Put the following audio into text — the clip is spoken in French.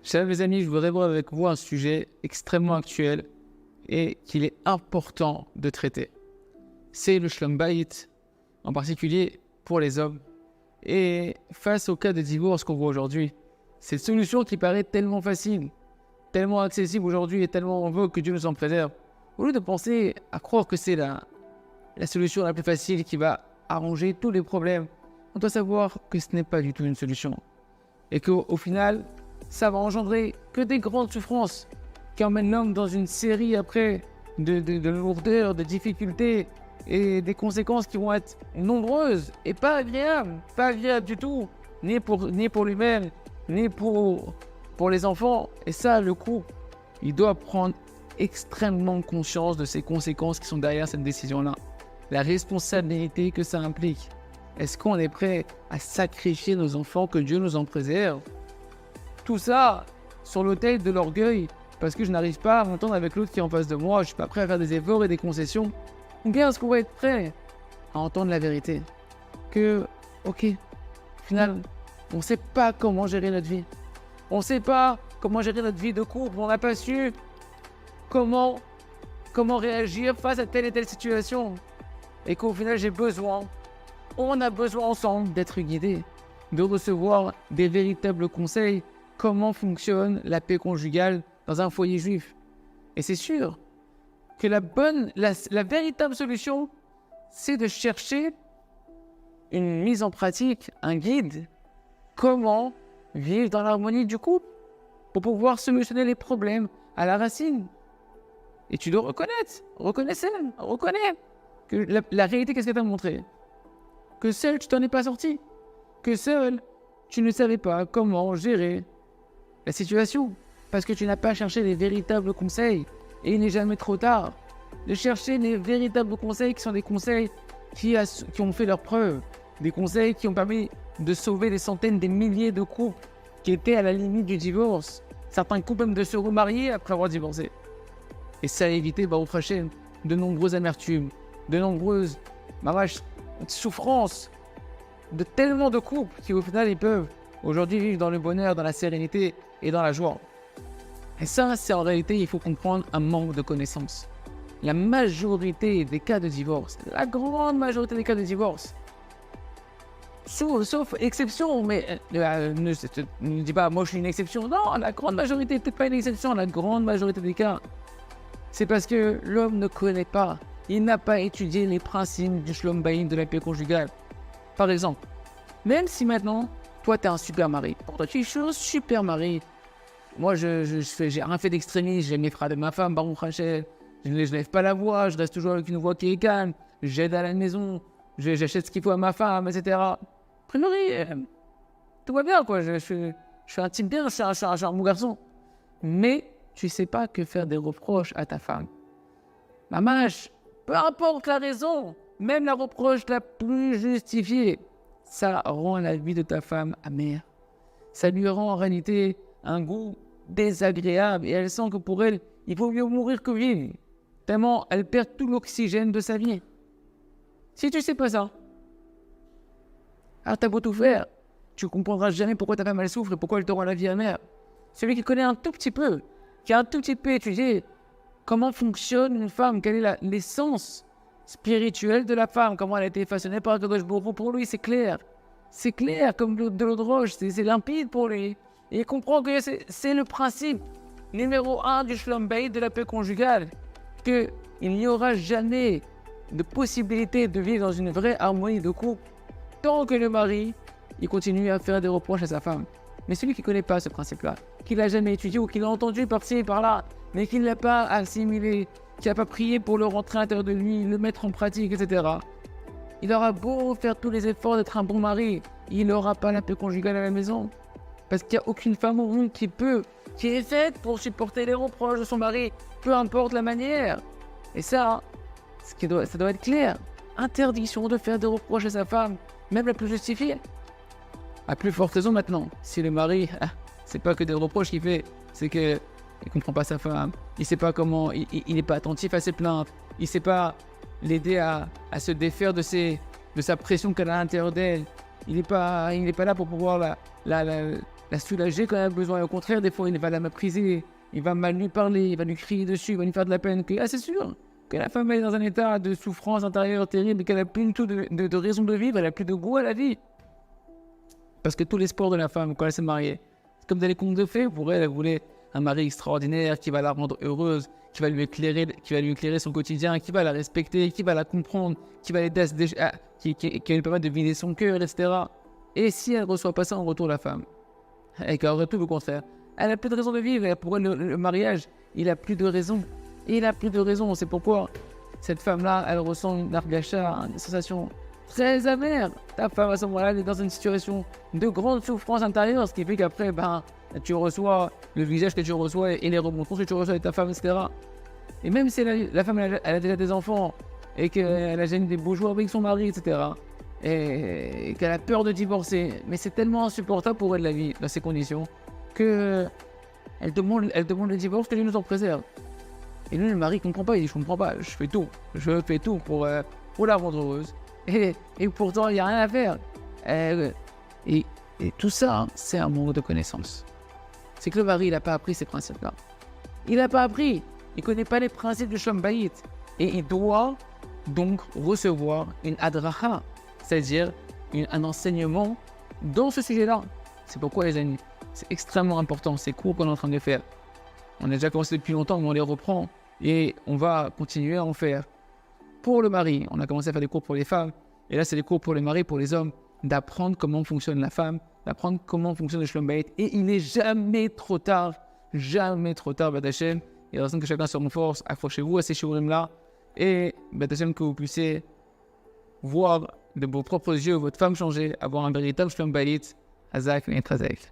Chers mes amis, je voudrais voir avec vous un sujet extrêmement actuel et qu'il est important de traiter. C'est le shalom bayit, en particulier pour les hommes. Et face au cas de divorce qu'on voit aujourd'hui, cette solution qui paraît tellement facile, tellement accessible aujourd'hui et tellement en vogue que Dieu nous en préserve, au lieu de penser à croire que c'est la solution la plus facile qui va arranger tous les problèmes, on doit savoir que ce n'est pas du tout une solution. Et qu'au final, ça va engendrer que des grandes souffrances qui emmènent l'homme dans une série après de lourdeurs, de difficultés et des conséquences qui vont être nombreuses et pas agréables du tout, ni pour lui-même, ni pour les enfants. Et ça, le couple, il doit prendre extrêmement conscience de ces conséquences qui sont derrière cette décision-là. La responsabilité que ça implique. Est-ce qu'on est prêt à sacrifier nos enfants, que Dieu nous en préserve? Tout ça sur l'autel de l'orgueil, parce que je n'arrive pas à m'entendre avec l'autre qui est en face de moi, je ne suis pas prêt à faire des efforts et des concessions. Ou bien est-ce qu'on va être prêt à entendre la vérité? Que, ok, au final, on ne sait pas comment gérer notre vie. On ne sait pas comment gérer notre vie de couple, on n'a pas su comment réagir face à telle et telle situation. Et qu'au final, on a besoin ensemble d'être guidés, de recevoir des véritables conseils. Comment fonctionne la paix conjugale dans un foyer juif? Et c'est sûr que la véritable solution, c'est de chercher une mise en pratique, un guide. Comment vivre dans l'harmonie du couple pour pouvoir solutionner les problèmes à la racine. Et tu dois reconnais que la réalité, qu'est-ce qu'elle t'a montré? Que seul, tu t'en es pas sorti. Que seul, tu ne savais pas comment gérer la situation. Parce que tu n'as pas cherché les véritables conseils. Et il n'est jamais trop tard de chercher les véritables conseils qui sont des conseils qui ont fait leur preuve. Des conseils qui ont permis de sauver des centaines, des milliers de couples qui étaient à la limite du divorce. Certains couples même de se remarier après avoir divorcé. Et ça a évité, Baruch Hashem, de nombreuses amertumes, de nombreuses souffrances, de tellement de couples qui au final ils peuvent aujourd'hui vivre dans le bonheur, dans la sérénité et dans la joie. Et ça, c'est en réalité, il faut comprendre un manque de connaissances. La majorité des cas de divorce, la grande majorité des cas de divorce, sauf exception, mais ne dis pas moi je suis une exception. Non, la grande majorité, peut-être pas une exception, la grande majorité des cas, c'est parce que l'homme ne connaît pas, il n'a pas étudié les principes du shalom bayit, de la paix conjugale. Par exemple, même si maintenant, toi tu es un super mari, pour toi tu es un super mari, moi j'ai rien fait d'extrémiste, j'aime les frères de ma femme, Baruch Hashem, je lève pas la voix, je reste toujours avec une voix qui est calme, j'aide à la maison, j'achète ce qu'il faut à ma femme, etc. A priori, tout va bien quoi, je suis un type bien, je suis un bon garçon. Mais tu sais pas que faire des reproches à ta femme. Mamache, peu importe la raison, même la reproche la plus justifiée, ça rend la vie de ta femme amère. Ça lui rend en réalité un goût désagréable et elle sent que pour elle, il vaut mieux mourir que vivre. Tellement elle perd tout l'oxygène de sa vie. Si tu sais pas ça, alors t'as beau tout faire, tu comprendras jamais pourquoi ta femme elle souffre et pourquoi elle te rend la vie amère. Celui qui connaît un tout petit peu, qui a un tout petit peu étudié comment fonctionne une femme, quelle est l'essence spirituelle de la femme, comment elle a été façonnée par Kadosh Baruch Hu, pour lui c'est clair. C'est clair comme de l'eau de roche, c'est limpide pour lui. Et il comprend que c'est le principe numéro 1 du shalom bayit, de la paix conjugale, qu'il n'y aura jamais de possibilité de vivre dans une vraie harmonie de couple tant que le mari il continue à faire des reproches à sa femme. Mais celui qui ne connaît pas ce principe-là, qui ne l'a jamais étudié ou qui l'a entendu par-ci et par-là, mais qui ne l'a pas assimilé, qui n'a pas prié pour le rentrer à l'intérieur de lui, le mettre en pratique, etc., il aura beau faire tous les efforts d'être un bon mari, il n'aura pas la paix conjugale à la maison. Parce qu'il n'y a aucune femme au monde qui est faite pour supporter les reproches de son mari, peu importe la manière. Et ça, ça doit être clair. Interdiction de faire des reproches à sa femme, même la plus justifiée. À plus forte raison maintenant, si le mari, c'est pas que des reproches qu'il fait, c'est qu'il ne comprend pas sa femme, il sait pas comment, il n'est pas attentif à ses plaintes, il ne sait pas l'aider à se défaire de sa pression qu'elle a à l'intérieur d'elle, il n'est pas là pour pouvoir la soulager quand elle a besoin. Et au contraire, des fois, il va la mépriser, il va mal lui parler, il va lui crier dessus, il va lui faire de la peine. C'est sûr que la femme elle est dans un état de souffrance intérieure terrible, qu'elle n'a plus du tout de raison de vivre, elle n'a plus de goût à la vie. Parce que tout l'espoir de la femme, quand elle s'est mariée, c'est comme dans les contes de fées, pour elle, elle voulait un mari extraordinaire qui va la rendre heureuse, qui va lui éclairer son quotidien, qui va la respecter, qui va la comprendre, qui va l'aider qui va lui permettre de vider son cœur, etc. Et si elle ne reçoit pas ça en retour, la femme, et qu'elle aurait tout le contraire, elle n'a plus de raison de vivre. Et pour elle, le mariage, il n'a plus de raison. Il n'a plus de raison. C'est pourquoi cette femme-là, elle ressent une argacha, une sensation très amère. Ta femme, à ce moment-là, elle est dans une situation de grande souffrance intérieure, ce qui fait qu'après, tu reçois le visage que tu reçois et les remontrances que tu reçois de ta femme, etc. Et même si la femme, elle a déjà des enfants et qu'elle a déjà des beaux jours avec son mari, etc. Et qu'elle a peur de divorcer, mais c'est tellement insupportable pour elle la vie dans ces conditions que elle demande le divorce, que Dieu nous en préserve. Et lui, le mari ne comprend pas, il dit je comprends pas, je fais tout pour la rendre heureuse. Et pourtant, il n'y a rien à faire. Et tout ça, c'est un manque de connaissance. C'est que le mari, il n'a pas appris ces principes-là. Il n'a pas appris. Il ne connaît pas les principes du Shalom Bayit. Et il doit donc recevoir une adracha, c'est-à-dire un enseignement dans ce sujet-là. C'est pourquoi, les amis, c'est extrêmement important, ces cours qu'on est en train de faire. On a déjà commencé depuis longtemps, mais on les reprend. Et on va continuer à en faire. Pour le mari, on a commencé à faire des cours pour les femmes. Et là, c'est des cours pour les maris, pour les hommes, d'apprendre comment fonctionne la femme, d'apprendre comment fonctionne le Shalom Bayit. Et il n'est jamais trop tard, B'at Hashem. Il y a que chacun se renforce, accrochez-vous à ces shiurim-là. Et B'at Hashem, que vous puissiez voir de vos propres yeux votre femme changer, avoir un véritable Shalom Bayit. Hazak et Trazek.